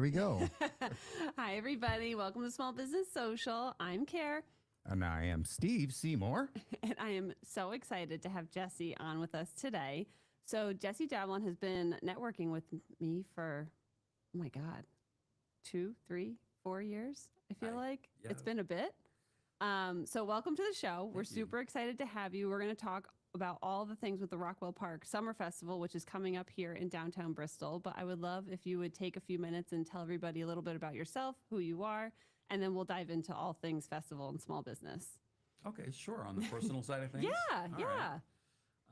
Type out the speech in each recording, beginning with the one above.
we go. Hi, everybody. Welcome to Small Business Social. I'm Care, And I am Steve Seymour. and I am so excited to have Jesse on with us today. So, Jesse Jablon has been networking with me for, oh my God, 2, 3, 4 years, I feel like. yeah. It's been a bit. So, welcome to the show. We're Thank you. super excited to have you. We're going to talk about all the things with the Rockwell Park Summer Festival, which is coming up here in downtown Bristol. But I would love if you would take a few minutes and tell everybody a little bit about yourself, who you are, and then we'll dive into all things festival and small business. Okay, sure. On the personal side of things. Yeah, All yeah. right.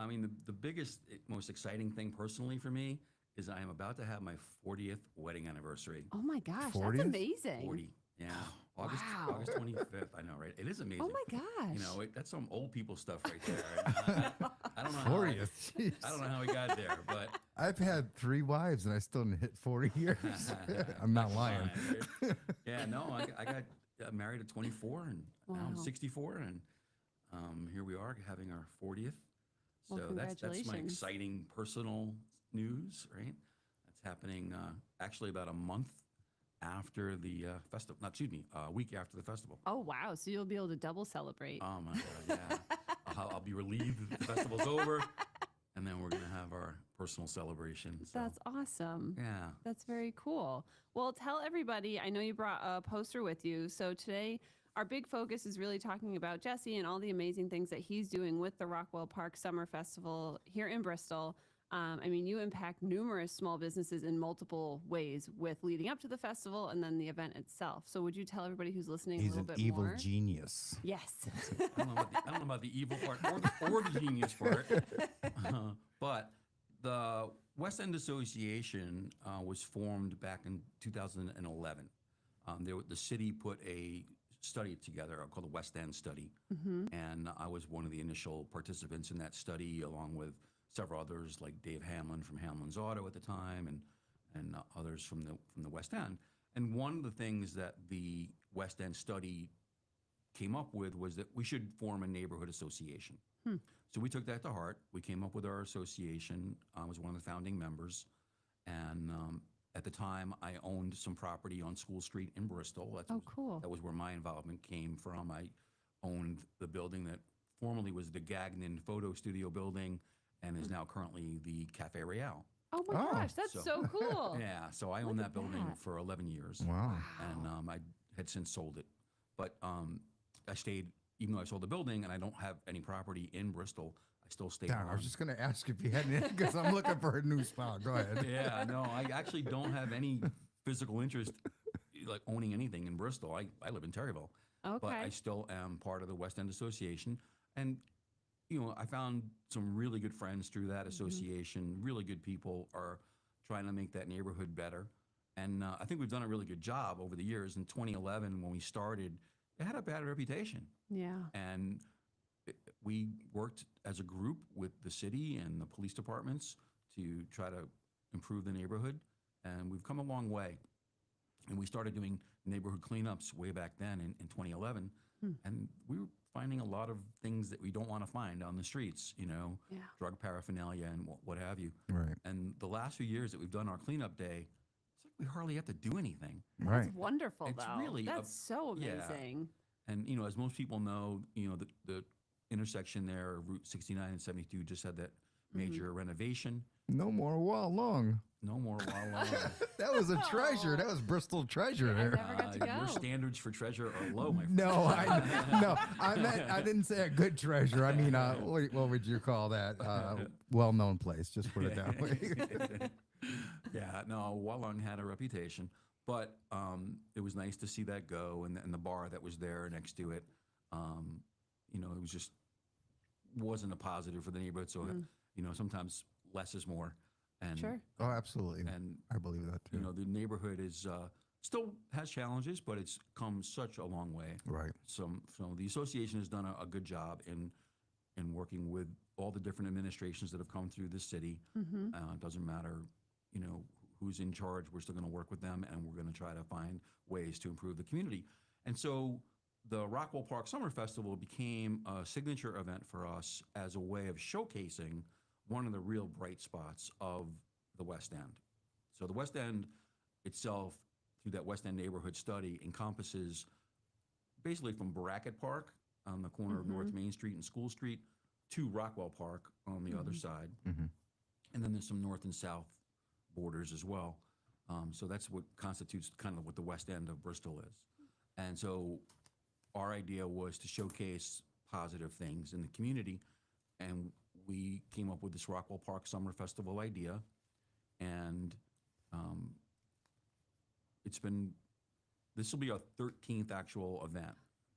I mean, the biggest, most exciting thing personally for me is I am about to have my 40th wedding anniversary. Oh my gosh, 40th? that's amazing. 40. Yeah. August Wow. August 25th. I know, right? It is amazing. Oh my gosh. You know, that's some old people stuff right there. I don't know. 40th. Jeez. I don't know how we got there, but I've had 3 wives and I still didn't hit 40 years. I'm not lying. fine, right? Yeah, no, I got married at 24 and now I'm Wow. 64 and here we are having our 40th. So Well, that's my congratulations. exciting personal news, right? That's happening actually about a month after the festival. Not excuse me, a week after the festival. Oh wow, so you'll be able to double celebrate. Oh my God, yeah. I'll be relieved that the festival's over, and then we're gonna have our personal celebration. So, That's awesome. yeah. That's very cool. Well, tell everybody, I know you brought a poster with you. So today, our big focus is really talking about Jesse and all the amazing things that he's doing with the Rockwell Park Summer Festival here in Bristol. I mean, you impact numerous small businesses in multiple ways with leading up to the festival and then the event itself. So would you tell everybody who's listening He's a an little bit evil more? genius. Yes. I don't know about the evil part or the genius part. But the West End Association was formed back in 2011. The city put a study together called the West End Study, and I was one of the initial participants in that study, along with several others like Dave Hamlin from Hamlin's Auto at the time, and others from the West End. And one of the things that the West End Study came up with was that we should form a neighborhood association. So we took that to heart. We came up with our association. I was one of the founding members. And at the time, I owned some property on School Street in Bristol. Oh, cool. That was where my involvement came from. I owned the building that formerly was the Gagnon Photo Studio building and is now currently the Cafe Royale. Oh my Oh. gosh, that's So- so cool. Yeah, so I Look owned at that building that. for 11 years. Wow. And I had since sold it. But I stayed, even though I sold the building and I don't have any property in Bristol, I still stayed Darn, I on. was just going to ask if you had any, because I'm looking for a new spot. Go ahead. Yeah, no, I actually don't have any physical interest, like owning anything in Bristol. I live in Terryville. But Okay. I still am part of the West End Association. And, you know, I found some really good friends through that association. Really good people are trying to make that neighborhood better. And I think we've done a really good job over the years. In 2011, when we started, it had a bad reputation. Yeah. And we worked as a group with the city and the police departments to try to improve the neighborhood. And we've come a long way. And we started doing neighborhood cleanups way back then in 2011. And we were finding a lot of things that we don't want to find on the streets, you know, Yeah. drug paraphernalia and what have you. Right. And the last few years that we've done our cleanup day, it's like we hardly have to do anything. Right. That's wonderful, It's though. really a- That's so yeah. amazing. And, you know, as most people know, you know, the intersection there, Route 69 and 72, just had that major renovation. No more wall long. No more Wawa. That was a treasure. That was Bristol treasure I there. never got to go. Your standards for treasure are low, my friend. No, I meant I didn't say a good treasure. I mean, what would you call that? Well-known place. Just put it that way. Yeah, no, Wallung had a reputation, but it was nice to see that go, and the bar that was there next to it, you know, it was just wasn't a positive for the neighborhood. So, you know, sometimes less is more. And, Sure. Oh, absolutely. And I believe that too. you know, the neighborhood is still has challenges, but it's come such a long way. Right. So the association has done a good job in working with all the different administrations that have come through this city. It doesn't matter, you know, who's in charge. We're still going to work with them, and we're going to try to find ways to improve the community. And so the Rockwell Park Summer Festival became a signature event for us as a way of showcasing one of the real bright spots of the West End. So the West End itself through that West End neighborhood study encompasses basically from Brackett Park on the corner of North Main Street and School Street to Rockwell Park on the other side. And then there's some north and south borders as well. So that's what constitutes kind of what the West End of Bristol is. And so our idea was to showcase positive things in the community. And we came up with this Rockwell Park Summer Festival idea. And this will be our 13th actual event.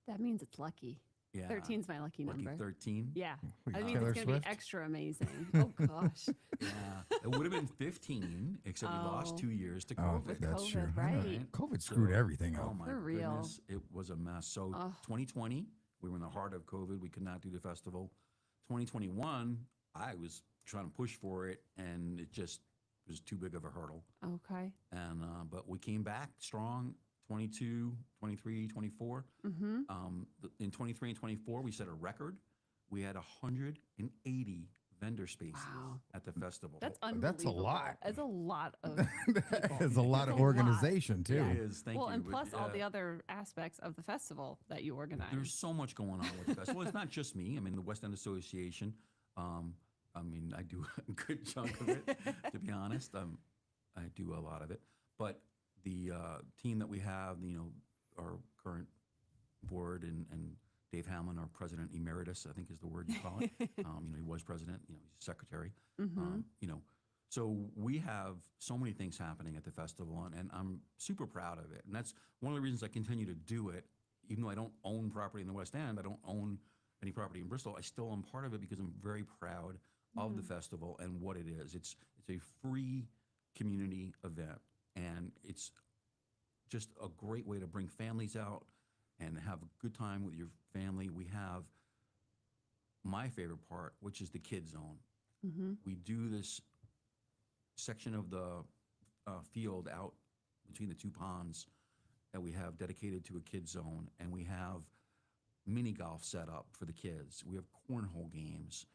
That means it's lucky. Yeah. 13's my lucky Lucky number. 13. Yeah. Like I mean, Taylor it's going to be Swift? extra amazing. Oh, gosh. Yeah. It would have been 15, except we lost Oh. 2 years to Oh, COVID. that's COVID, true. I know. right. COVID screwed So- everything Oh up. my For real. goodness, it was a mess. So Ugh. 2020, we were in the heart of COVID. We could not do the festival. 2021, I was trying to push for it, and it just was too big of a hurdle. Okay. And but we came back strong. 22, 23, 24. Mm-hmm. In 23 and 24, we set a record. We had 180 vendor spaces Wow. at the festival. That's That's a unbelievable. lot. That's a lot of There's a lot of It's a lot. organization too. It is. Thank well, you. and But, plus all the other aspects of the festival that you organize. There's so much going on with the festival. It's not just me. I mean, the West End Association. I mean, I do a good chunk of it, to be honest. I do a lot of it. But the team that we have, our current board and Dave Hamlin, our president emeritus, I think is the word you call it. He was president. He's secretary. So we have so many things happening at the festival, and I'm super proud of it. And that's one of the reasons I continue to do it, even though I don't own property in the West End. I don't own any property in Bristol. I still am part of it because I'm very proud of the festival and what it is. It's a free community event, and it's just a great way to bring families out and have a good time with your family. We have my favorite part, which is the kid zone. Mm-hmm. We do this section of the field out between the two ponds that we have dedicated to a kid zone, and we have mini golf set up for the kids. We have cornhole games.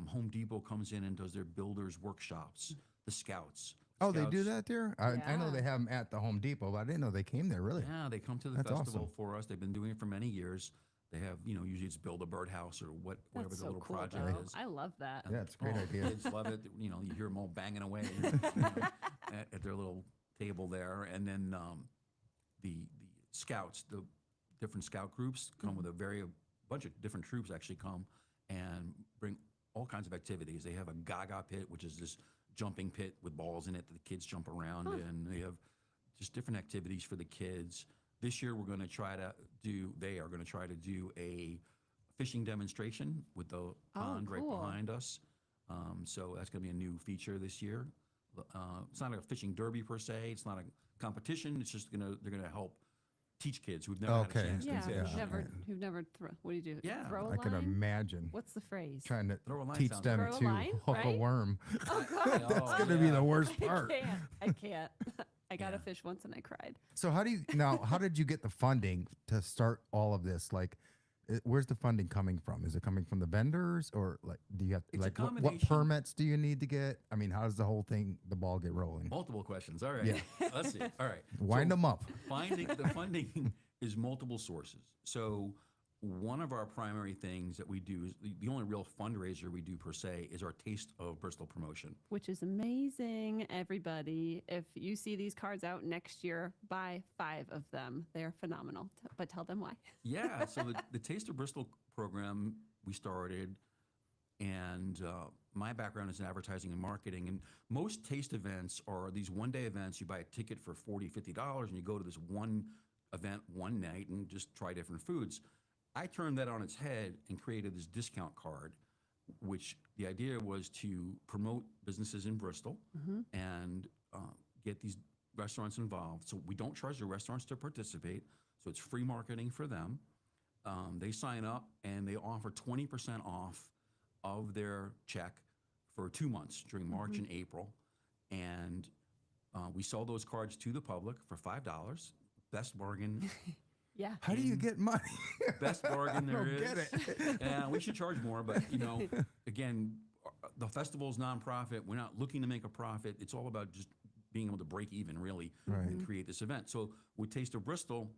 Home Depot comes in and does their builders workshops. The Scouts. Oh, they do Scouts- that there? I know Yeah. they have them at the Home Depot, but I didn't know they came there, really. Yeah, they come to the That's festival awesome. for us. They've been doing it for many years. They have, usually it's build a birdhouse or whatever That's the so little cool, project though. is. I love that. Yeah, it's a great idea. Kids love it. You hear them all banging away at their little table there. And then the scouts, the different scout groups come with a bunch of different troops actually come and bring all kinds of activities. They have a Gaga pit, which is this jumping pit with balls in it that the kids jump around in. They have just different activities for the kids. This year, they are going to try to do a fishing demonstration with the pond right cool. behind us. So that's going to be a new feature this year. It's not a fishing derby per se. It's not a competition. It's just they're going to help teach kids who've never had a Okay. chance Yeah, to fish. who've never what do you do? Yeah. Throw a I line? can imagine What's the phrase? trying to Throw a line teach sounds them Throw a to line, hook a right? worm. Oh God, That's Oh, going to be yeah. the worst part. I can't. I got a Yeah. fish once and I cried. So how did you get the funding to start all of this? Like, where's the funding coming from? Is it coming from the vendors, or like do you have It's a like what combination. permits do you need to get? I mean, how does the whole thing, the ball get rolling? Multiple questions. All right. Yeah. Let's see. All right. Wind So them up. the funding is multiple sources. So one of our primary things that we do is the only real fundraiser we do per se is our Taste of Bristol promotion. Which is amazing, everybody. If you see these cards out next year, buy 5 of them. They're phenomenal. But tell them why. Yeah. So the Taste of Bristol program we started, and my background is in advertising and marketing. And most taste events are these one-day events. You buy a ticket for $40, $50, and you go to this one event one night and just try different foods. I turned that on its head and created this discount card, which the idea was to promote businesses in Bristol and get these restaurants involved. So we don't charge the restaurants to participate, so it's free marketing for them. They sign up and they offer 20% off of their check for 2 months during March and April. And we sell those cards to the public for $5. Best bargain. Yeah. How do you get money? Best bargain there don't is. get it. Yeah, we should charge more, but again, the festival is nonprofit. We're not looking to make a profit. It's all about just being able to break even really Right. and create this event. So with Taste of Bristol,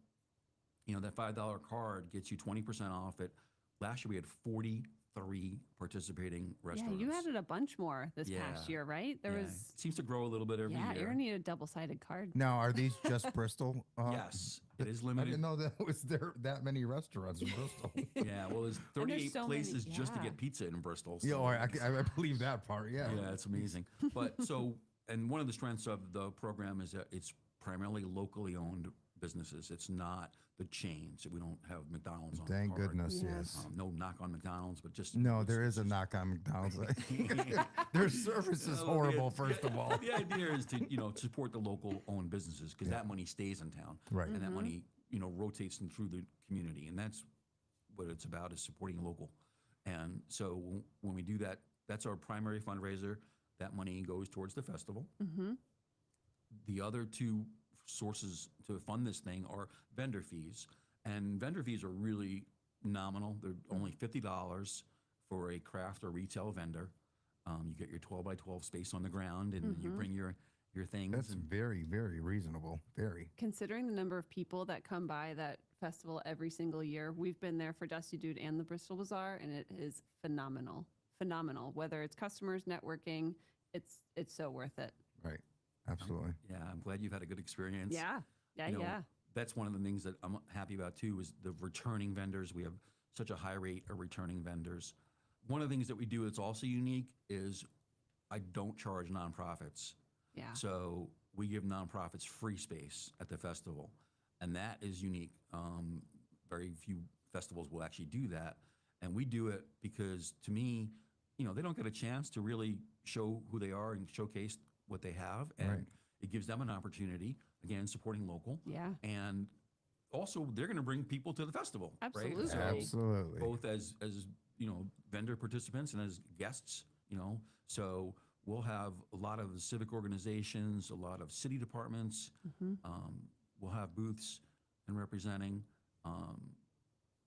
you know, that $5 card gets you 20% off it. Last year we had 43 participating Yeah, restaurants. you added a bunch more this past Yeah. year, right? There Yeah. was. It seems to grow a little bit every Yeah, year. you're gonna need a double-sided card. Now, are these just Bristol? Yes, it is I limited. didn't know that was there that many restaurants in Bristol. Yeah, well, there's 38 so many- places just to yeah. get pizza in Bristol. Yeah, so oh, I it's- believe that part. Yeah. Yeah, it's amazing. But so, and one of the strengths of the program is that it's primarily locally owned businesses. It's not the chains. We don't have McDonald's on the Thank card. goodness, Yeah. yes. No knock on McDonald's, but just No, it's- there it's is a just- knock on McDonald's. Their service is No, horrible, the- first of all. The idea is to, you know, support the local owned businesses because that money stays in town. Right. And that money, you know, rotates them through the community. And that's what it's about, is supporting local. And so when we do that, that's our primary fundraiser. That money goes towards the festival. Mm-hmm. The other two sources to fund this thing are vendor fees. And vendor fees are really nominal. They're only $50 for a craft or retail vendor. You get your 12 by 12 space on the ground and you bring your things. That's and very, very reasonable. Very. Considering the number of people that come by that festival every single year, we've been there for Dusty Dude and the Bristol Bazaar, and it is phenomenal. Phenomenal. Whether it's customers, networking, it's so worth it. Right. Absolutely. yeah, I'm glad you've had a good experience. Yeah. Yeah. You know, Yeah. That's one of the things that I'm happy about too, is the returning vendors. We have such a high rate of returning vendors. One of the things that we do that's also unique is I don't charge nonprofits. Yeah. So we give nonprofits free space at the festival, and that is unique. Very few festivals will actually do that, and we do it because, to me, you know, they don't get a chance to really show who they are and showcase what they have, and Right. it gives them an opportunity, again, supporting local, Yeah. and also they're going to bring people to the festival, right? Absolutely. So Absolutely. both as you know, vendor participants and as guests, you know. So we'll have a lot of the civic organizations, a lot of city departments. We'll have booths and representing,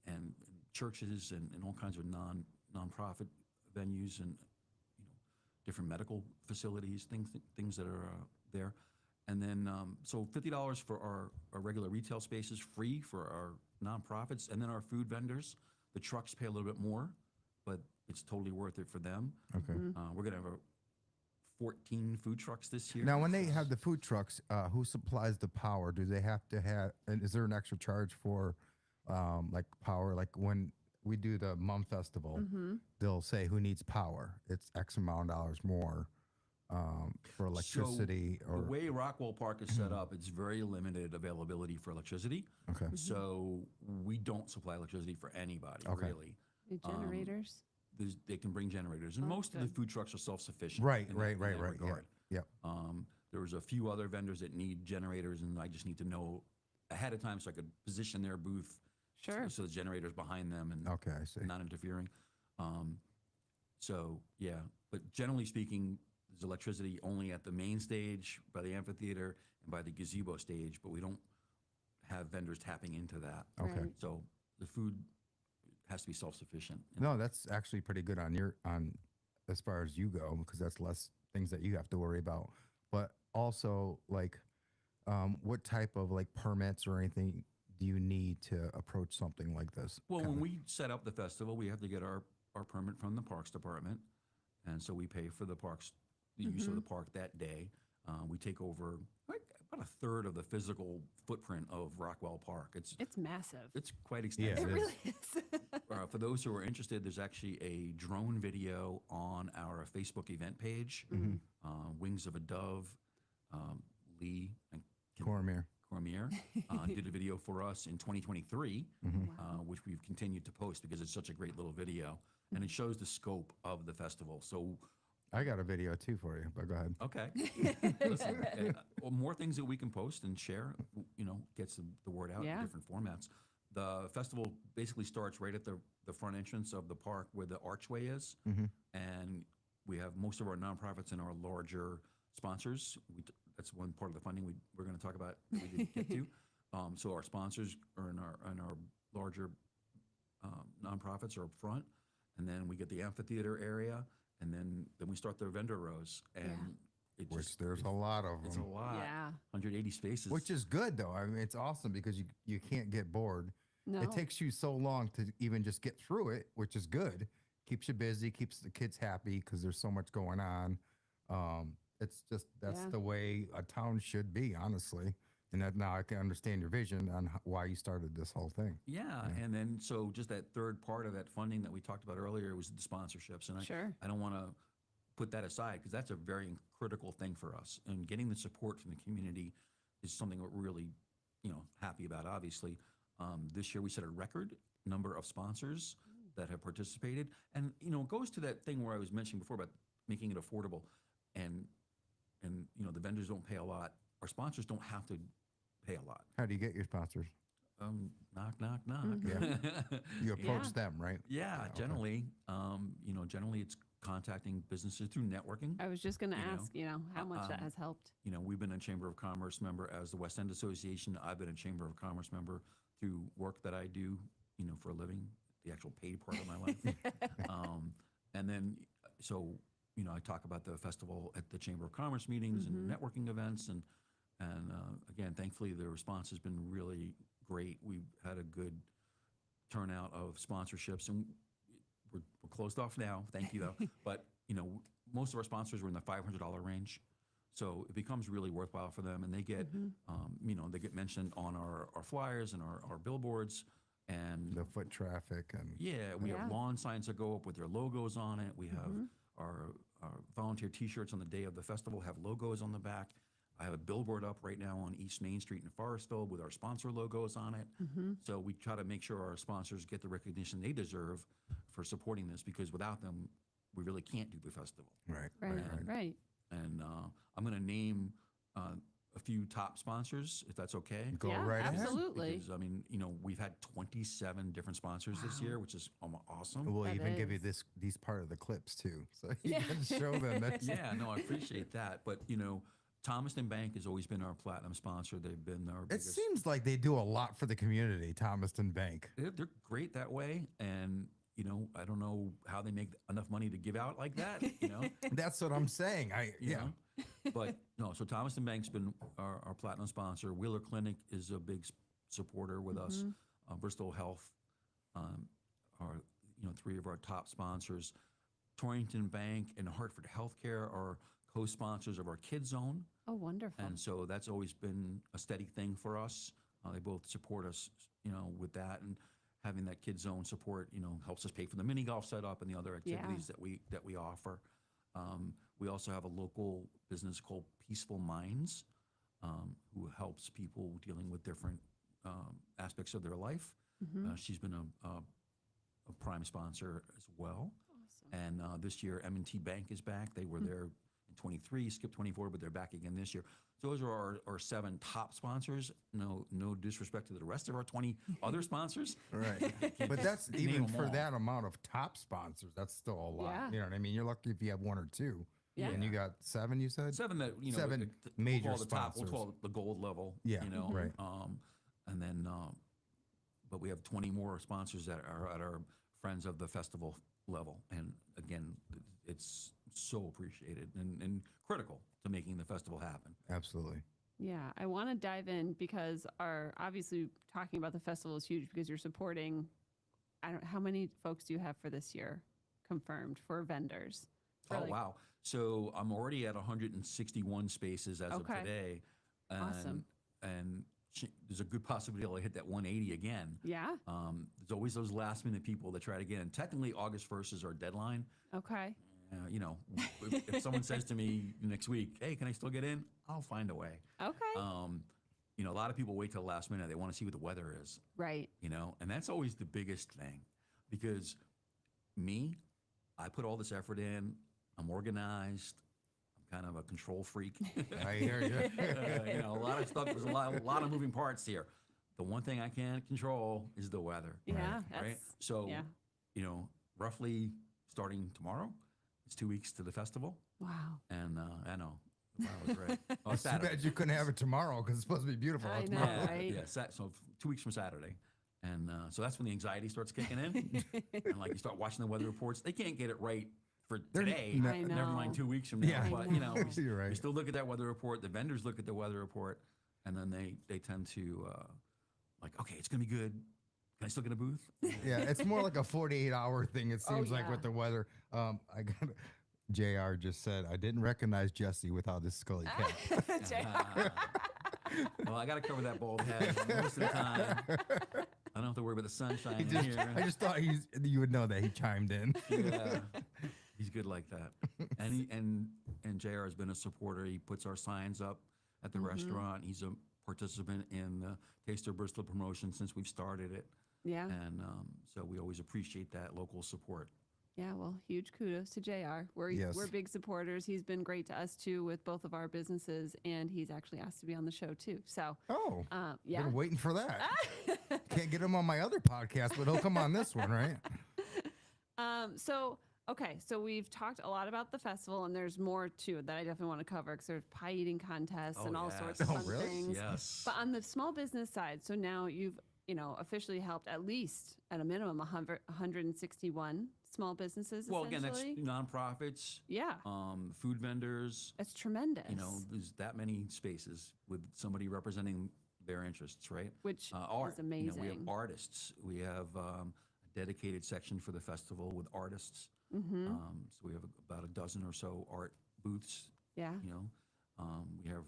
and churches and all kinds of nonprofit venues, and, you know, different medical facilities, things that are there. And then so $50 for our regular retail spaces, free for our nonprofits, and then our food vendors. The trucks pay a little bit more, but it's totally worth it for them. Okay. We're gonna have 14 food trucks this year. Now, when they have the food trucks, who supplies the power? Do they have to have, and is there an extra charge for like power? Like when we do the Mum Festival, they'll say who needs power. It's X amount of dollars more for electricity So or. the way Rockwell Park is set up, it's very limited availability for electricity. Okay. So we don't supply electricity for anybody, Okay. really. The generators. They can bring generators, and Oh, most of the good. food trucks are self-sufficient. Right, in right, that right, right. Yeah. regard. Yep. There was a few other vendors that need generators, and I just need to know ahead of time so I could position their booth Sure. so the generator's behind them and Okay, I see. not interfering. So yeah, but generally speaking, there's electricity only at the main stage, by the amphitheater, and by the gazebo stage, but we don't have vendors tapping into that. Okay. Right. So the food has to be self-sufficient. No, that's actually pretty good on as far as you go, because that's less things that you have to worry about. But also, like, what type of like permits or anything do you need to approach something like this? Well, kinda? when we set up the festival, we have to get our permit from the Parks Department. And so we pay for the parks, the use of the park that day. We take over like about a third of the physical footprint of Rockwell Park. It's It's quite Yeah, extensive. It it really is. For those who are interested, there's actually a drone video on our Facebook event page. Wings of a Dove, Lee and Cormier. Cormier did a video for us in 2023, which we've continued to post because it's such a great little video, and it shows the scope of the festival. So, I got a video too for you, but go ahead. okay, listen, well, more things that we can post and share, you know, gets the word out Yeah. in different formats. The festival basically starts right at the front entrance of the park where the archway is, and we have most of our nonprofits and our larger sponsors. That's one part of the funding we're going to talk about that we didn't get to. So our sponsors are in our larger nonprofits are up front, and then we get the amphitheater area, and then we start the vendor rows. And it Which just, there's a lot of it's a them. lot. Yeah. 180 spaces. Which is good though. I mean, it's awesome because you can't get bored. No. It takes you so long to even just get through it, which is good. Keeps you busy, keeps the kids happy because there's so much going on. It's just that's Yeah. the way a town should be, honestly. And that now I can understand your vision on why you started this whole thing. Yeah, and then so just that third part of that funding that we talked about earlier was the sponsorships, and Sure. I don't want to put that aside because that's a very critical thing for us, and getting the support from the community is something we're really, happy about. Obviously, this year we set a record number of sponsors that have participated, and it goes to that thing where I was mentioning before about making it affordable, and the vendors don't pay a lot, our sponsors don't have to pay a lot. How do you get your sponsors? Knock, knock, knock. You approach Yeah. them, right? Yeah, okay. generally, generally it's contacting businesses through networking. I was just going to You know, ask, how much that has helped. We've been a Chamber of Commerce member as the West End Association. I've been a Chamber of Commerce member through work that I do, for a living, the actual paid part of my life. And then, so, I talk about the festival at the Chamber of Commerce meetings and networking events. And again, thankfully, the response has been really great. We've had a good turnout of sponsorships, and we're closed off now. Thank you, though. But, most of our sponsors were in the $500 range. So it becomes really worthwhile for them, and they get, they get mentioned on our flyers and our billboards. And The foot traffic and yeah, we Yeah. have lawn signs that go up with their logos on it. We have our volunteer T-shirts on the day of the festival have logos on the back. I have a billboard up right now on East Main Street in Forestville with our sponsor logos on it. So we try to make sure our sponsors get the recognition they deserve for supporting this, because without them, we really can't do the festival. right. Right. And I'm going to name a few top sponsors, if that's okay. Go Yeah, right ahead. absolutely. Because, we've had 27 different sponsors this year, which is awesome. We'll That even give you is. these part of the clips too, so you Yeah. can show them. That's, Yeah, no, I appreciate that. But, Thomaston Bank has always been our platinum sponsor. They've been our It biggest. seems like they do a lot for the community, Thomaston Bank. They're great that way. And, I don't know how they make enough money to give out like that, That's what I'm saying. you know? But no, so Thomaston Bank's been our platinum sponsor. Wheeler Clinic is a big supporter with us. Bristol Health are, three of our top sponsors. Torrington Bank and Hartford Healthcare are co-sponsors of our Kids Zone. Oh, wonderful. And so that's always been a steady thing for us. They both support us, with that, and having that Kids Zone support, helps us pay for the mini golf setup and the other activities that we offer. We also have a local business called Peaceful Minds, who helps people dealing with different aspects of their life. She's been a prime sponsor as well. Awesome. And this year, M&T Bank is back. They were there in 23, skipped 24, but they're back again this year. So those are our 7 top sponsors. No disrespect to the rest of our 20 other sponsors. Right. But that's Name even them for all. that amount of top sponsors, that's still a lot. Yeah. You know what I mean? You're lucky if you have 1 or 2. Yeah. And you got 7, you said? 7 that, 7 we'll major call the top, we'll sponsors. call it the gold level. Yeah, right. And then, but we have 20 more sponsors that are at our Friends of the Festival level. And again, it's so appreciated and critical to making the festival happen. Absolutely. Yeah, I want to dive in because obviously talking about the festival is huge because you're supporting. How many folks do you have for this year confirmed for vendors? For Oh, wow. So I'm already at 161 spaces as Okay. of today. And, Awesome. And there's a good possibility I'll hit that 180 again. Yeah. There's always those last minute people that try to get in. Technically, August 1st is our deadline. Okay. If someone says to me next week, hey, can I still get in? I'll find a way. Okay. A lot of people wait till the last minute. They want to see what the weather is, Right. and that's always the biggest thing because I put all this effort in. I'm organized. I'm kind of a control freak. I hear you. A lot of stuff. There's a lot of moving parts here. The one thing I can't control is the weather. Yeah. Right. That's, So, yeah. Roughly starting tomorrow, it's 2 weeks to the festival. Wow. And I know. Wow, it was great. Oh, It's too Saturday. bad you couldn't have it tomorrow because it's supposed to be beautiful I out know. tomorrow. Right. Yeah. So 2 weeks from Saturday. And so that's when the anxiety starts kicking in. And you start watching the weather reports. They can't get it right for They're today. not- I Never mind know. 2 weeks from now. Yeah. But you know, You're right. we still look at that weather report. The vendors look at the weather report, and then they tend to like, okay, it's gonna be good. Can I still get a booth? Yeah, it's more like a 48-hour thing. It Oh, seems like yeah. with the weather. I got Jr. just said I didn't recognize Jesse without his Scully cap. Well, I got to cover that bald head most of the time. I don't have to worry about the sunshine He in just, here. I just thought you would know that he chimed in. Yeah, he's good like that. And and Jr. has been a supporter. He puts our signs up at the restaurant. He's a participant in the Taster Bristol promotion since we've started it, Yeah. and so we always appreciate that local support. Yeah, well, huge kudos to JR. We're Yes. we're big supporters. He's been great to us too with both of our businesses, and he's actually asked to be on the show too. So, Oh, yeah. been waiting for that. Can't get him on my other podcast, but he'll come on this one, right? So okay, so we've talked a lot about the festival, and there's more too that I definitely want to cover because there's pie eating contests Oh, and all yes. sorts of Oh, fun really? things. Yes. But on the small business side, so now you've officially helped at least at a minimum 161 small businesses. Well, again, that's essentially. nonprofits, Yeah, food vendors. it's tremendous. You know, there's that many spaces with somebody representing their interests, right? which Art. is amazing. You know, we have artists. We have a dedicated section for the festival with artists. Mm-hmm. So we have about a dozen or so art booths. Yeah. You know, we have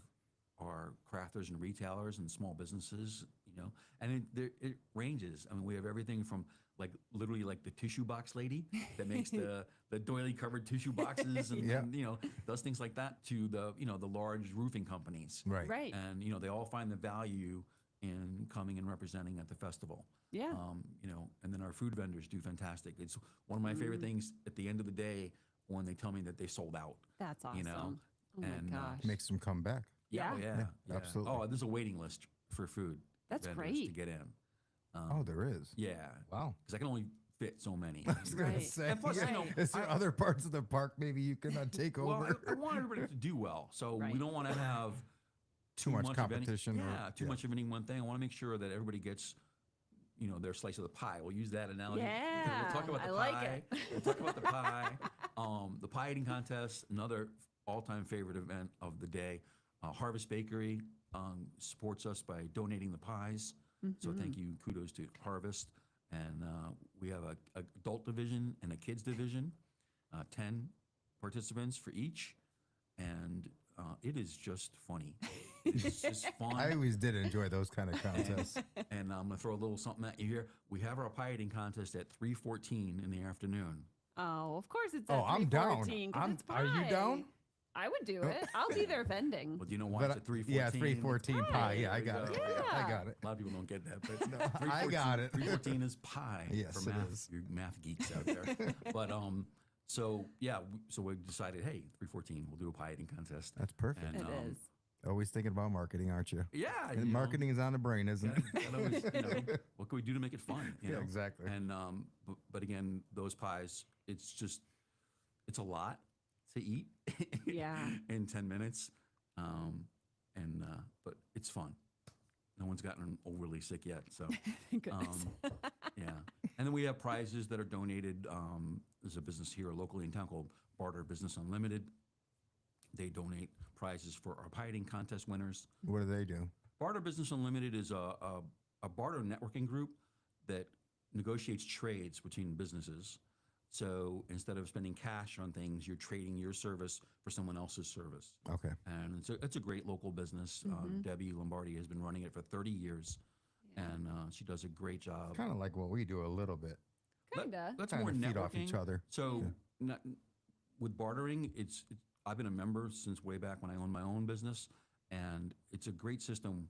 our crafters and retailers and small businesses. You know, and it ranges. I mean, we have everything from like literally like the tissue box lady that makes the doily covered tissue boxes and, Yeah. and, you know, does things like that to the the large roofing companies. Right. Right. And you know, they all find the value in coming and representing at the festival. Yeah. You know, and then our food vendors do fantastic. It's one of my favorite things at the end of the day when they tell me that they sold out. That's awesome. you know, oh my and, gosh. Makes them come back. Yeah. Oh, yeah, Yeah, absolutely. Oh, there's a waiting list for food. That's vendors great. to get in. Oh, there is. Yeah. Wow. Because I can only fit so many. I was gonna Right. say. And plus, yeah. you know, is there I- other parts of the park maybe you cannot take Well, over? I want everybody to do well, so Right. we don't want to have Too much of any- competition or- yeah, too yeah. much of any one thing. I want to make sure that everybody gets, their slice of the pie. We'll use that analogy. Yeah, We'll talk about the I like pie. it. We'll talk about the pie. The pie eating contest, another all-time favorite event of the day. Harvest Bakery supports us by donating the pies. So Mm-hmm. thank you, kudos to Harvest. And we have a adult division and a kids division, 10 participants for each. And it is just funny. It's just fun. I always did enjoy those kind of contests. And I'm gonna throw a little something at you here. We have our pie eating contest at 3:14 in the afternoon. Oh, of course it's. Oh, at I'm down. 3:14 'cause I'm- it's are you pie. down? I would do it. I'll be there vending. Well, do you know why But it's at 3:14? yeah, 314 pie. Yeah, I There got we it. go. I Yeah. got it. A lot of people don't get that, but I got it. 314 is pie. Yes, for it math, is. You math geeks out there. But so yeah, so we decided, hey, 314, we'll do a pie eating contest. That's perfect. And, It is. Always thinking about marketing, aren't you? Yeah, And marketing is on the brain, isn't it? Gotta always, what can we do to make it fun? You Yeah, know? exactly. And but again, those pies, it's a lot to eat. Yeah. In 10 minutes, but it's fun. No one's gotten overly sick yet, so Goodness. yeah. And then we have prizes that are donated. There's a business here locally in town called Barter Business Unlimited. They donate prizes for our pie eating contest winners. What do they do? Barter Business Unlimited is a barter networking group that negotiates trades between businesses. So instead of spending cash on things, you're trading your service for someone else's service. Okay. And it's a great local business. Debbie Lombardi has been running it for 30 years, and she does a great job. Kind of like what we do a little bit. Kinda. That's Kind more of feed networking. off each other. So with bartering, I've been a member since way back when I owned my own business, and it's a great system.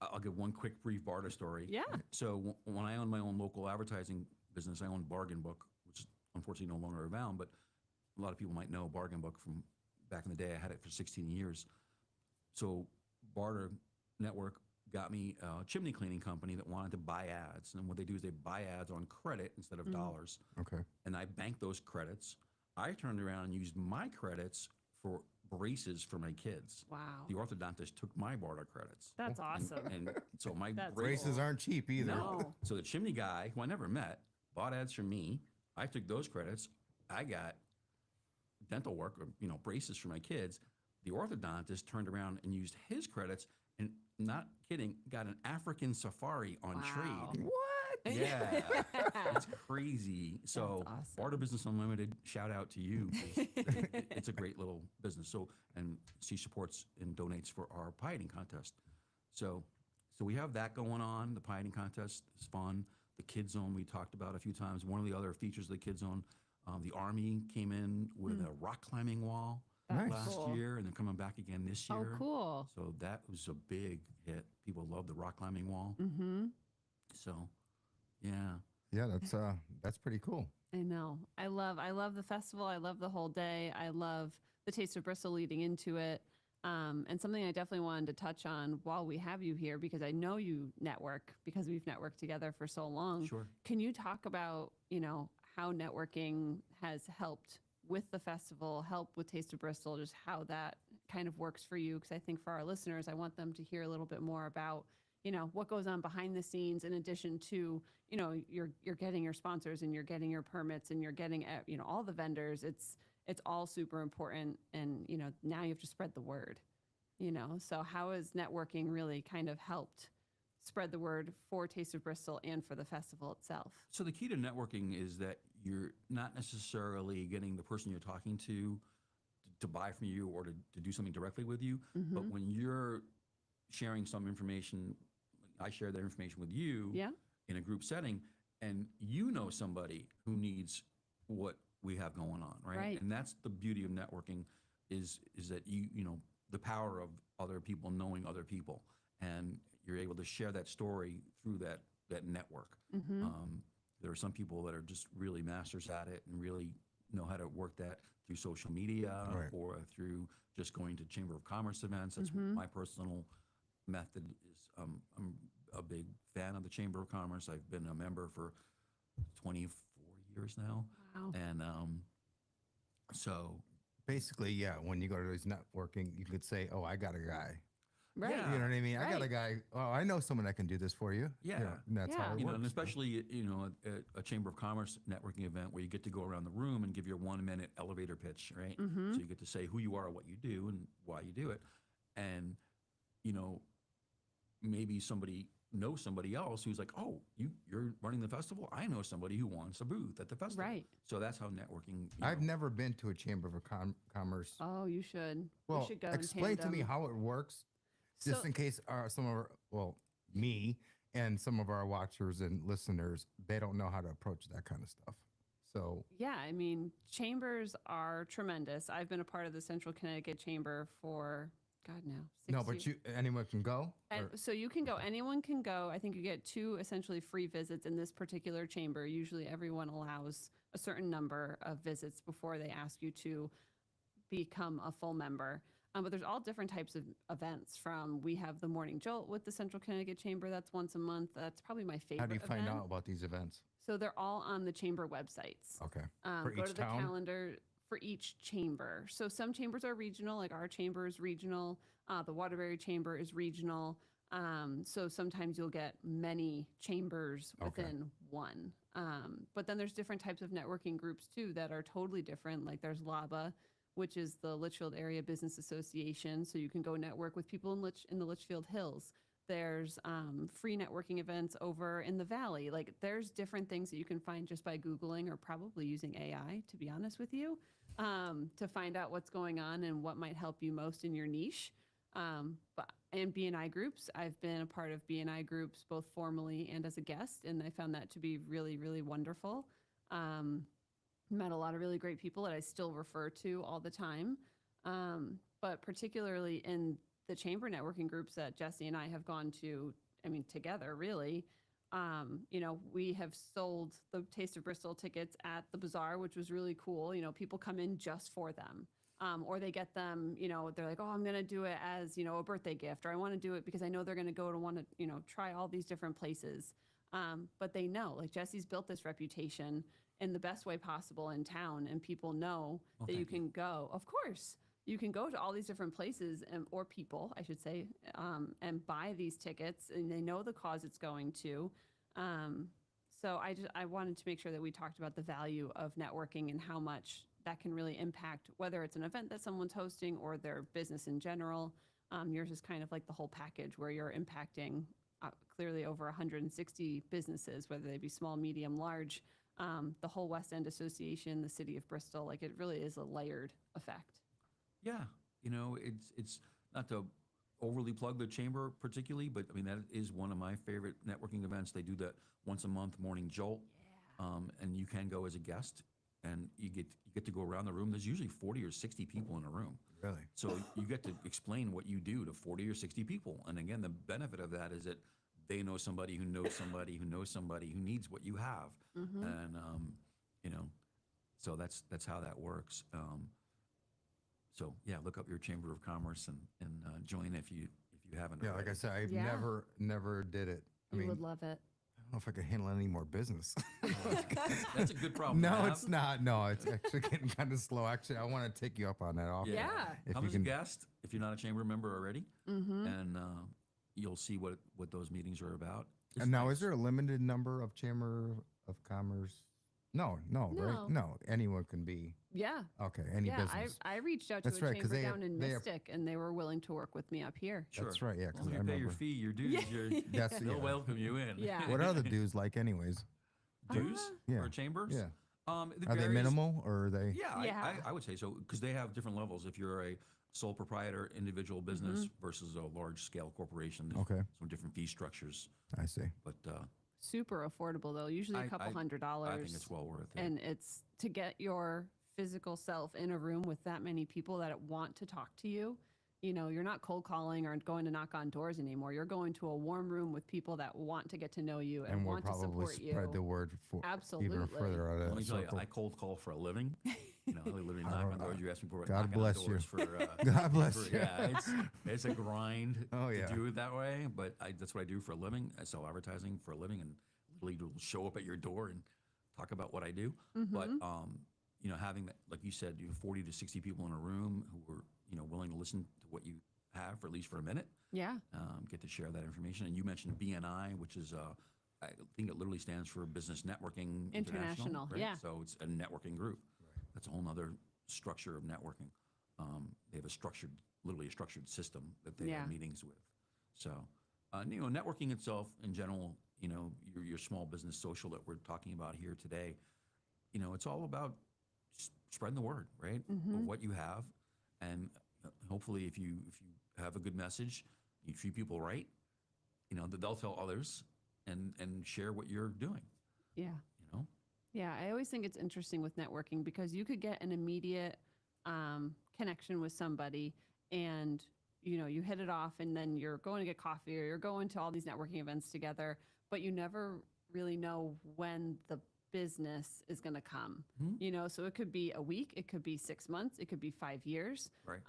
I'll give one quick brief barter story. Yeah. So when I owned my own local advertising business, I owned Bargain Book, which is unfortunately no longer around, but a lot of people might know Bargain Book from back in the day. I had it for 16 years. So Barter Network got me a chimney cleaning company that wanted to buy ads. And what they do is they buy ads on credit instead of dollars. Okay. And I banked those credits. I turned around and used my credits for braces for my kids. Wow. The orthodontist took my barter credits. That's awesome. And so my That's braces. Braces aren't cheap either. No. So the chimney guy, who I never met, bought ads from me. I took those credits. I got dental work or, braces for my kids. The orthodontist turned around and used his credits and, not kidding, got an African safari on Wow. trade. What? Yeah, it's crazy. So awesome. Barter Business Unlimited, shout out to you. 'Cause it's a great little business. So, and she supports and donates for our pie eating contest. So we have that going on. The pie eating contest is fun. The Kid Zone we talked about a few times. One of the other features of the Kid Zone, the Army came in with a rock climbing wall That's last cool. year, and they're coming back again this year. Oh, cool. So that was a big hit. People love the rock climbing wall. Mm-hmm. So, yeah. Yeah, that's pretty cool. I know. I love the festival. I love the whole day. I love the Taste of Bristol leading into it. And something I definitely wanted to touch on while we have you here, because I know you network because we've networked together for so long. Sure. Can you talk about, how networking has helped with the festival, help with Taste of Bristol, just how that kind of works for you? Because I think for our listeners, I want them to hear a little bit more about, what goes on behind the scenes in addition to, you're getting your sponsors and you're getting your permits and you're getting, all the vendors. It's all super important. And, now you have to spread the word, so how has networking really kind of helped spread the word for Taste of Bristol and for the festival itself? So the key to networking is that you're not necessarily getting the person you're talking to buy from you or to do something directly with you. But when you're sharing some information, I share that information with you Yeah. in a group setting, and you know somebody who needs what we have going on, right? Right. And that's the beauty of networking is that the power of other people knowing other people, and you're able to share that story through that network. There are some people that are just really masters at it and really know how to work that through social media Right. or through just going to Chamber of Commerce events. That's my personal method. I'm a big fan of the Chamber of Commerce. I've been a member for 24 years now. Wow. And so Basically, yeah, when you go to these networking, you could say, "Oh, I got a guy." Right. Yeah. You know what I mean? I got a Right. guy. Oh, I know someone that can do this for you. Yeah. You know, and that's how Yeah. it you know, works. and especially at a Chamber of Commerce networking event where you get to go around the room and give your 1-minute elevator pitch, right? Mm-hmm. So you get to say who you are, what you do, and why you do it, and maybe somebody knows somebody else who's like, oh, you're running the festival. I know somebody who wants a booth at the festival. Right. So that's how networking. I've never been to a Chamber of Commerce. Oh, you should. Well, you should go explain in to me tandem. how it works, just So- in case some of our, me and some of our watchers and listeners, they don't know how to approach that kind of stuff. So Yeah, I mean, chambers are tremendous. I've been a part of the Central Connecticut Chamber for, God, now. no, but anyone can go. And Or- so you can go, anyone can go. I think you get 2 essentially free visits in this particular chamber. Usually everyone allows a certain number of visits before they ask you to become a full member. But there's all different types of events we have the Morning Jolt with the Central Connecticut Chamber. That's once a month. That's probably my favorite how do you find event. out about these events? So they're all on the chamber websites. Okay. Go For to each the town? calendar for each chamber. So some chambers are regional, like our chamber is regional. The Waterbury Chamber is regional. So sometimes you'll get many chambers Okay. within one. But then there's different types of networking groups too that are totally different. Like there's LABA, which is the Litchfield Area Business Association. So you can go network with people in the Litchfield Hills. There's free networking events over in the Valley. Like there's different things that you can find just by Googling or probably using AI, to be honest with you, to find out what's going on and what might help you most in your niche. And BNI groups, I've been a part of BNI groups both formally and as a guest, and I found that to be really, really wonderful. Met a lot of really great people that I still refer to all the time. But particularly in the chamber networking groups that Jesse and I have gone to, I mean, together really, we have sold the Taste of Bristol tickets at the bazaar, which was really cool. People come in just for them. Or they get them, they're like, oh, I'm going to do it as, a birthday gift, or I want to do it because I know they're going to go to want to, try all these different places. But they know, like Jesse's built this reputation in the best way possible in town, and people know that you thank you. can go. Of course, you can go to all these different places or people, I should say, and buy these tickets, and they know the cause it's going to. So I wanted to make sure that we talked about the value of networking and how much that can really impact whether it's an event that someone's hosting or their business in general. Yours is kind of like the whole package where you're impacting clearly over 160 businesses, whether they be small, medium, large, the whole West End Association, the city of Bristol. Like it really is a layered effect. Yeah, you know, it's not to overly plug the chamber particularly, but I mean that is one of my favorite networking events. They do that once a month, Morning Jolt, and you can go as a guest, and you get to go around the room. There's usually 40 or 60 people in a room, Really? so you get to explain what you do to 40 or 60 people. And again, the benefit of that is that they know somebody who knows somebody who knows somebody who needs what you have, and you know, so that's how that works. So yeah, look up your Chamber of Commerce and join if you haven't. Yeah, like I already. said, I've Yeah. never did it. I You mean, would love it. I don't know if I could handle any more business. That's a good problem. to No, have. it's not. No, it's actually getting kind of slow. Actually, I want to take you up on that offer. Yeah. If Come you as a can, guest if you're not a chamber member already, Mm-hmm. and you'll see what those meetings are about. It's and now, nice. is there a limited number of Chamber of Commerce? No, No. right? No, anyone can be. Yeah. Okay, any Yeah, business. I reached out to That's a right, 'cause chamber they have- down in they have- Mystic, and they were willing to work with me up here. Sure. That's right. Yeah, As because long I as you pay your remember. fee, your dues, Yeah. That's they'll yeah. welcome you in. Yeah. What are the dues like, anyways? Dues Yeah. for chambers? Yeah. It Are they varies. minimal or are they? Yeah, Yeah. I would say so because they have different levels. If you're a sole proprietor, individual business versus a large scale corporation, there's Okay, some different fee structures. I see. But Super affordable though, usually a I- couple I- $100s. I think it's well worth it. And it's to get your physical self in a room with that many people that want to talk to you. You know, you're not cold calling or going to knock on doors anymore. You're going to a warm room with people that want to get to know you and, And we'll want to probably support spread you. the word for Absolutely. even further out of Let that me tell you, circle. I cold call for a living. You know, I literally knock on doors. You ask me for God knocking on bless you. doors for. God bless for- you. Yeah, it's a grind Oh, yeah. to do it that way, but that's what I do for a living. I sell advertising for a living, and literally will show up at your door and talk about what I do. But you know, having that, like you said, you have 40 to 60 people in a room who are willing to listen to what you have for at least for a minute. Yeah. Get to share that information. And you mentioned BNI, which is I think it literally stands for Business Networking International, right? yeah. So it's a networking group. That's a whole nother structure of networking. They have literally a structured system that they Yeah. have meetings with. So, networking itself in general, your small business social that we're talking about here today, it's all about spreading the word, right? Of what you have. And hopefully if you have a good message, you treat people right, that they'll tell others and share what you're doing, Yeah. you know? Yeah, I always think it's interesting with networking because you could get an immediate connection with somebody and you hit it off and then you're going to get coffee or you're going to all these networking events together, but you never really know when the business is going to come. So it could be a week, it could be 6 months, it could be 5 years. Right.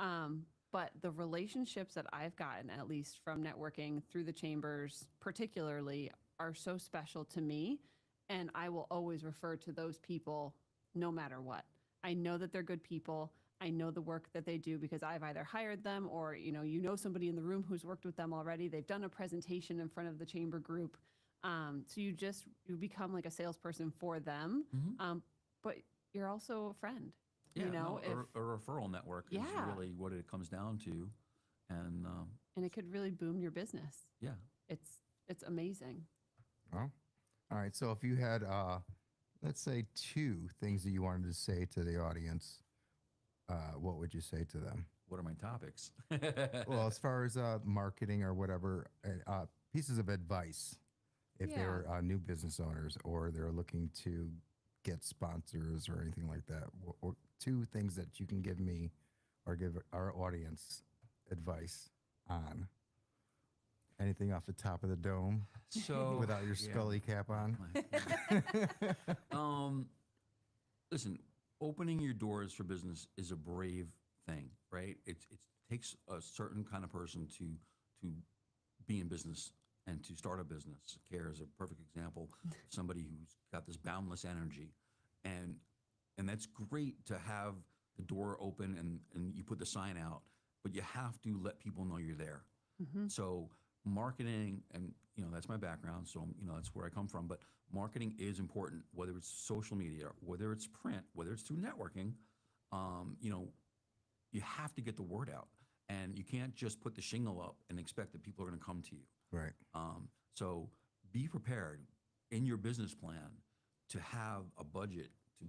But the relationships that I've gotten, at least from networking through the chambers particularly, are so special to me. And I will always refer to those people no matter what. I know that they're good people. I know the work that they do because I've either hired them or, somebody in the room who's worked with them already. They've done a presentation in front of the chamber group. So you become like a salesperson for them. But you're also a friend. Yeah, if, a referral network is Yeah. really what it comes down to. And and it could really boom your business. yeah, It's amazing. Well, all right. So if you had, let's say, 2 things that you wanted to say to the audience, what would you say to them? what are my topics? Well, as far as marketing or whatever, pieces of advice, if Yeah. they're new business owners or they're looking to get sponsors or anything like that, or 2 things that you can give me or give our audience advice on. Anything off the top of the dome So without your yeah. Scully cap on? Listen, opening your doors for business is a brave thing, right? It takes a certain kind of person to be in business and to start a business. Care is a perfect example. Somebody who's got this boundless energy, and that's great to have the door open and you put the sign out, but you have to let people know you're there. So marketing, and that's my background, so that's where I come from. But marketing is important, whether it's social media, whether it's print, whether it's through networking. you know, you have to get the word out, and you can't just put the shingle up and expect that people are going to come to you. Right. So be prepared in your business plan to have a budget to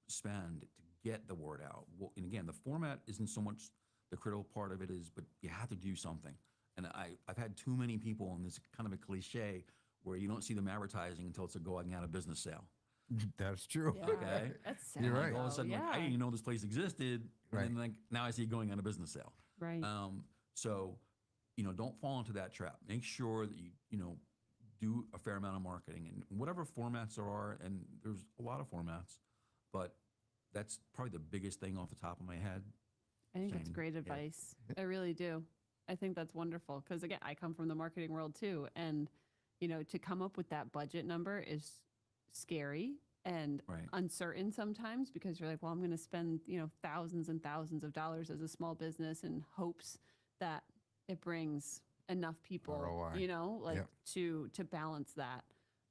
spend to get the word out. Well, and again, the format isn't so much the critical part of it is, but you have to do something. And I've had too many people, and this kind of a cliche, where you don't see them advertising until it's a going out of business sale. That's true. Yeah. Okay. That's sad. You're right. All of a sudden, like, I didn't even know this place existed. Right. And then, like, now I see it going on a business sale. Right. So, you know, don't fall into that trap. Make sure that you know, do a fair amount of marketing and whatever formats there are. And there's a lot of formats, but that's probably the biggest thing off the top of my head. I think that's Shane, great yeah. advice. I really do. I think that's wonderful because again, I come from the marketing world too, and you know, to come up with that budget number is scary and Right. uncertain sometimes because you're like, well, I'm going to spend, you know, thousands and thousands of dollars as a small business in hopes that it brings enough people, ROI. you know, like Yep. to balance that.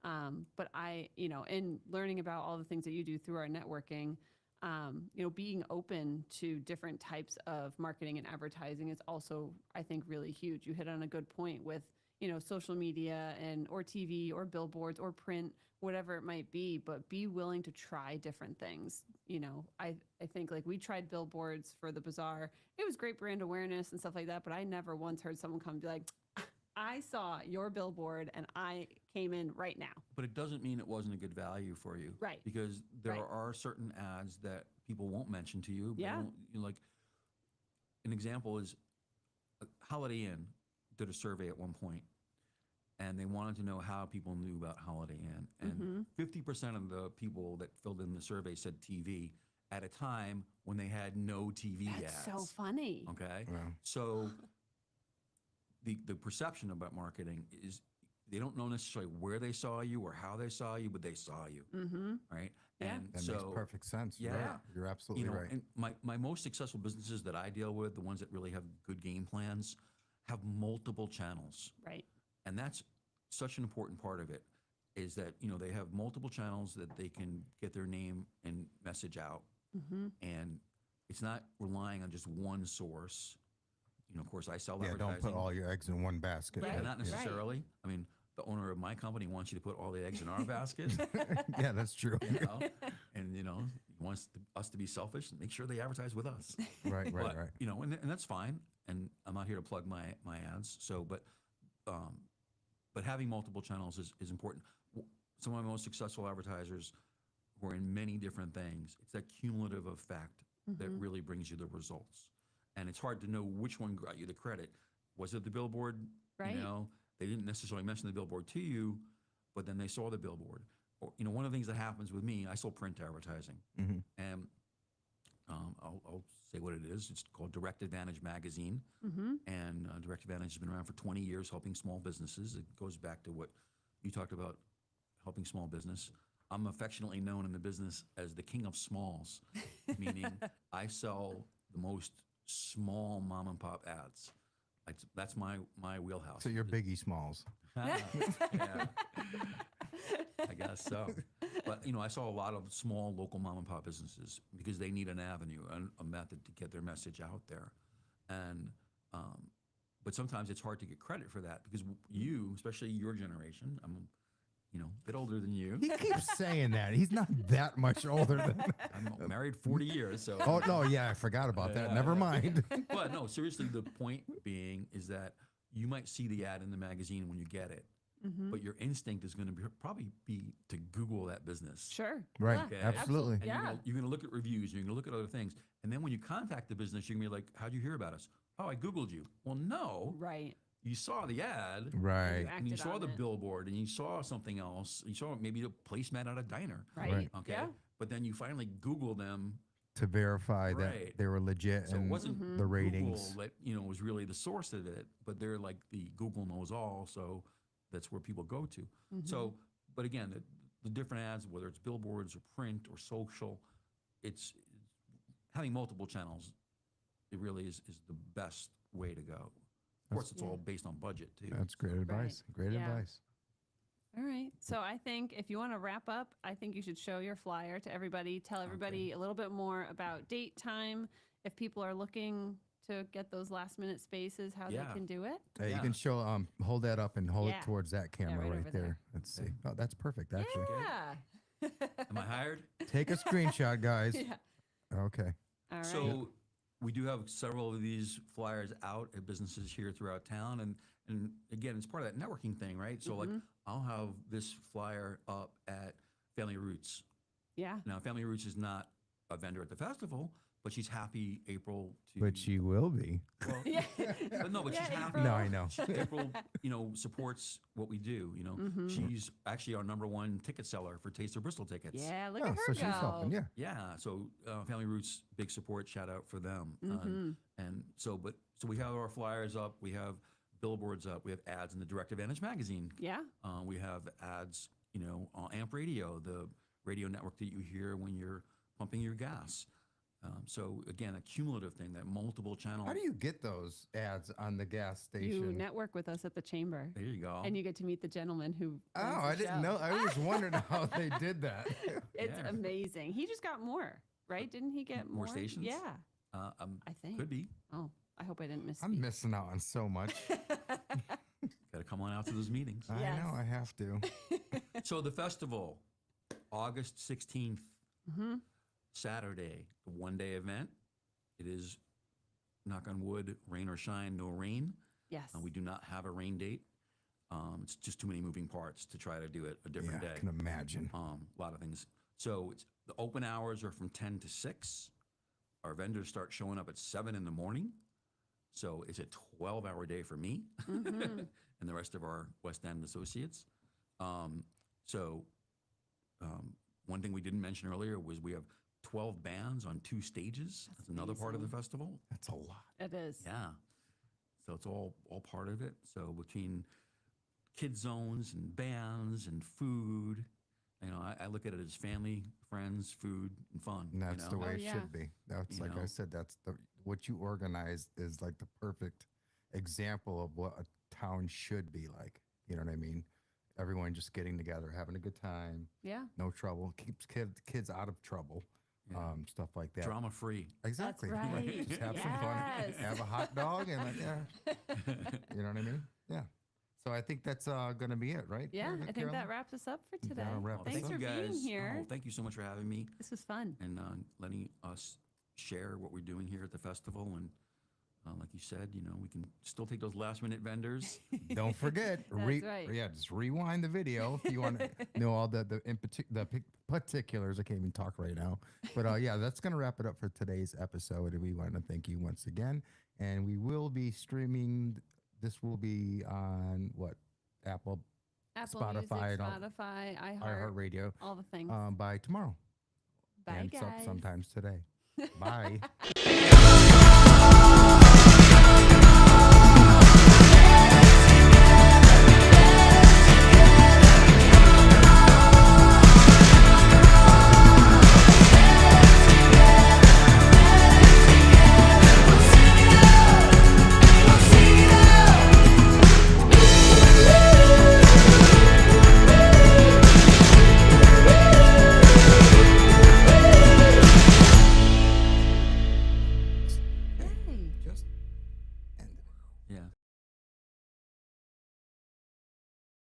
But I, you know, in learning about all the things that you do through our networking, you know, being open to different types of marketing and advertising is also, I think, really huge. You hit on a good point with, you know, social media and or TV or billboards or print, whatever it might be, but be willing to try different things. You know, I think like we tried billboards for the bazaar. It was great brand awareness and stuff like that, but I never once heard someone come be like, I saw your billboard and I came in right now. But it doesn't mean it wasn't a good value for you. Right. Because there Right. are certain ads that people won't mention to you. But Yeah. you know, like an example is Holiday Inn did a survey at one point, and they wanted to know how people knew about Holiday Inn. And 50% of the people that filled in the survey said TV at a time when they had no TV That's ads. so funny. Okay. Wow. So the perception about marketing is they don't know necessarily where they saw you or how they saw you, but they saw you, Mm-hmm. right? Yeah. And That so, makes perfect sense. You're yeah. right. You're absolutely you know, right. and my most successful businesses that I deal with, the ones that really have good game plans, have multiple channels. Right. And that's such an important part of it is that, you know, they have multiple channels that they can get their name and message out. Mm-hmm. And it's not relying on just one source. You know, of course, I sell Yeah, advertising. don't put all your eggs in one basket. Right. Yeah, but- not yeah. necessarily. I mean, the owner of my company wants you to put all the eggs in our basket, Yeah, that's true. you know, and you know, he wants us to be selfish and make sure they advertise with us. Right, right, But, right. you know, and that's fine. And I'm not here to plug my ads. So, but having multiple channels is important. Some of my most successful advertisers who are in many different things. It's that cumulative effect that really brings you the results. And it's hard to know which one got you the credit. Was it the billboard? Right. You know, they didn't necessarily mention the billboard to you, but then they saw the billboard. Or, you know, one of the things that happens with me, I sold print advertising. Mm-hmm. And I'll say what it is. It's called Direct Advantage Magazine. Mm-hmm. And Direct Advantage has been around for 20 years helping small businesses. It goes back to what you talked about, helping small business. I'm affectionately known in the business as the king of smalls, meaning I sell the most small mom and pop ads. That's my wheelhouse. So you're Biggie Smalls. Yeah, I guess so. But, you know, I saw a lot of small local mom and pop businesses because they need an avenue, a method to get their message out there. And, but sometimes it's hard to get credit for that because you, especially your generation, I'm, you know, a bit older than you. He keeps saying that. He's not that much older than. I'm married 40 years, so. Oh no, yeah, I forgot about that. Yeah, Never yeah. mind. But no, seriously, the point being is that you might see the ad in the magazine when you get it, Mm-hmm. but your instinct is going to probably be to Google that business. Sure. Right, Yeah, Okay. absolutely. And Yeah. you're gonna look at reviews, you're gonna look at other things. And then when you contact the business, you're gonna be like, how'd you hear about us? Oh, I Googled you. Well, no, Right. you saw the ad Right. and you acted saw on the it. billboard and you saw something else. You saw maybe a placemat at a diner. Right. Right. Okay. Yeah. But then you finally Google them. To verify that Right. they were legit So it and wasn't Mm-hmm. the ratings. Google that, you know, was really the source of it, but they're like the Google knows all. So that's where people go to. Mm-hmm. So, but again, the different ads, whether it's billboards or print or social, it's having multiple channels. It really is the best way to go. Of course, it's all based on budget too. That's great advice. Great Yeah. advice. All right. So I think if you want to wrap up, I think you should show your flyer to everybody. Tell everybody a little bit more about date, time. If people are looking to get those last minute spaces, how Yeah. they can do it. Hey, you Yeah. can show hold that up and hold Yeah. it towards that camera right right, over there. there. Let's see. Oh, that's perfect actually. Yeah. Am I hired? Take a screenshot, guys. Yeah. Okay. All right. So we do have several of these flyers out at businesses here throughout town, and again, it's part of that networking thing, right? So like, I'll have this flyer up at Family Roots. yeah. Now, Family Roots is not a vendor at the festival, but she's happy April to. But she will be. Well, Yeah. but no, but she's Yeah, happy. April. No, I know. April, supports what we do. She's actually our #1 ticket seller for Taste of Bristol tickets. Yeah. Look Oh, at her so go. she's helping. Yeah. Yeah, so Family Roots, big support, shout out for them. And so we have our flyers up, we have billboards up, we have ads in the Direct Advantage magazine. Yeah. We have ads, on AMP Radio, the radio network that you hear when you're pumping your gas. So again, a cumulative thing, that multiple channel. How do you get those ads on the gas station? You network with us at the chamber. There you go. And you get to meet the gentleman who. Oh, runs the I didn't show. know. I always wondered how they did that. It's Yeah. amazing. He just got more, right? Didn't he get More more? stations? Yeah, I think. could be. Oh, I hope I didn't miss. I'm missing out on so much. Got to come on out to those meetings. I Yes. know I have to. So the festival, August 16th, Mm-hmm. Saturday, the one-day event. It is, knock on wood, rain or shine, no rain. Yes. We do not have a rain date. It's just too many moving parts to try to do it a different Yeah, I day. can imagine. A lot of things. So the open hours are from 10 to 6. Our vendors start showing up at 7 in the morning. So it's a 12-hour day for me and the rest of our West End associates. One thing we didn't mention earlier was we have 12 bands on 2 stages. That's another part of the festival. That's a lot. It is. Yeah. So it's all part of it. So between kid zones and bands and food, I look at it as family, friends, food, and fun. And that's the way Oh, it yeah. should be. That's You like know? I said, that's what you organized is like the perfect example of what a town should be like. You know what I mean? Everyone just getting together, having a good time, Yeah. no trouble, keeps kids out of trouble, Yeah. stuff like that. Drama free. Exactly. right. Just have some fun. Yes. Have a hot dog and you know what I mean? Yeah. So I think that's going to be it, right? Yeah. I think Carolyn? that wraps us up for That'll today. wrap us Thanks up. for being here. Oh, thank you so much for having me This was fun. and letting us share what we're doing here at the festival. And like you said, we can still take those last minute vendors. Don't forget, That's right. yeah, just rewind the video if you want to know all the particulars. I can't even talk right now, but yeah, that's gonna wrap it up for today's episode. And we want to thank you once again. And we will be streaming. This will be on what Apple Apple Music, Spotify and all- Spotify, iHeartRadio all the things. by tomorrow. Bye, and guys. sometimes today. Bye.